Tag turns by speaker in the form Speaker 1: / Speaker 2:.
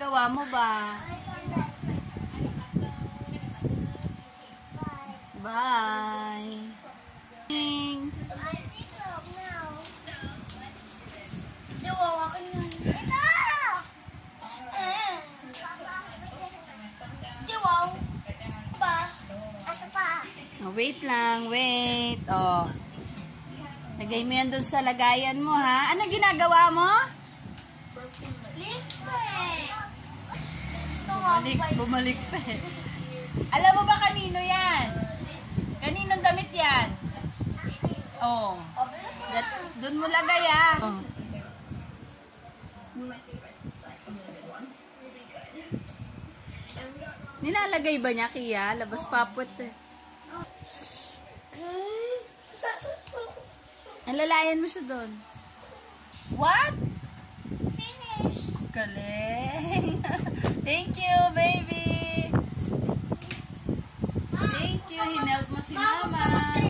Speaker 1: ginagawa mo ba? Bye. Oh, wait lang, wait. Oh. Lagay mo yan doon sa lagayan mo, ha? Ano ginagawa mo? Bumalik pa eh. Alam mo ba kanino yan? Kaninong damit yan? Oh. Doon mo lagay, ha? Oh. Nilalagay ba niya, Kia? Labas papot eh. Alalayan mo siya doon. What?
Speaker 2: Finish.
Speaker 1: Galing. Thank you, baby. Thank you. Hinelp mo si Mama.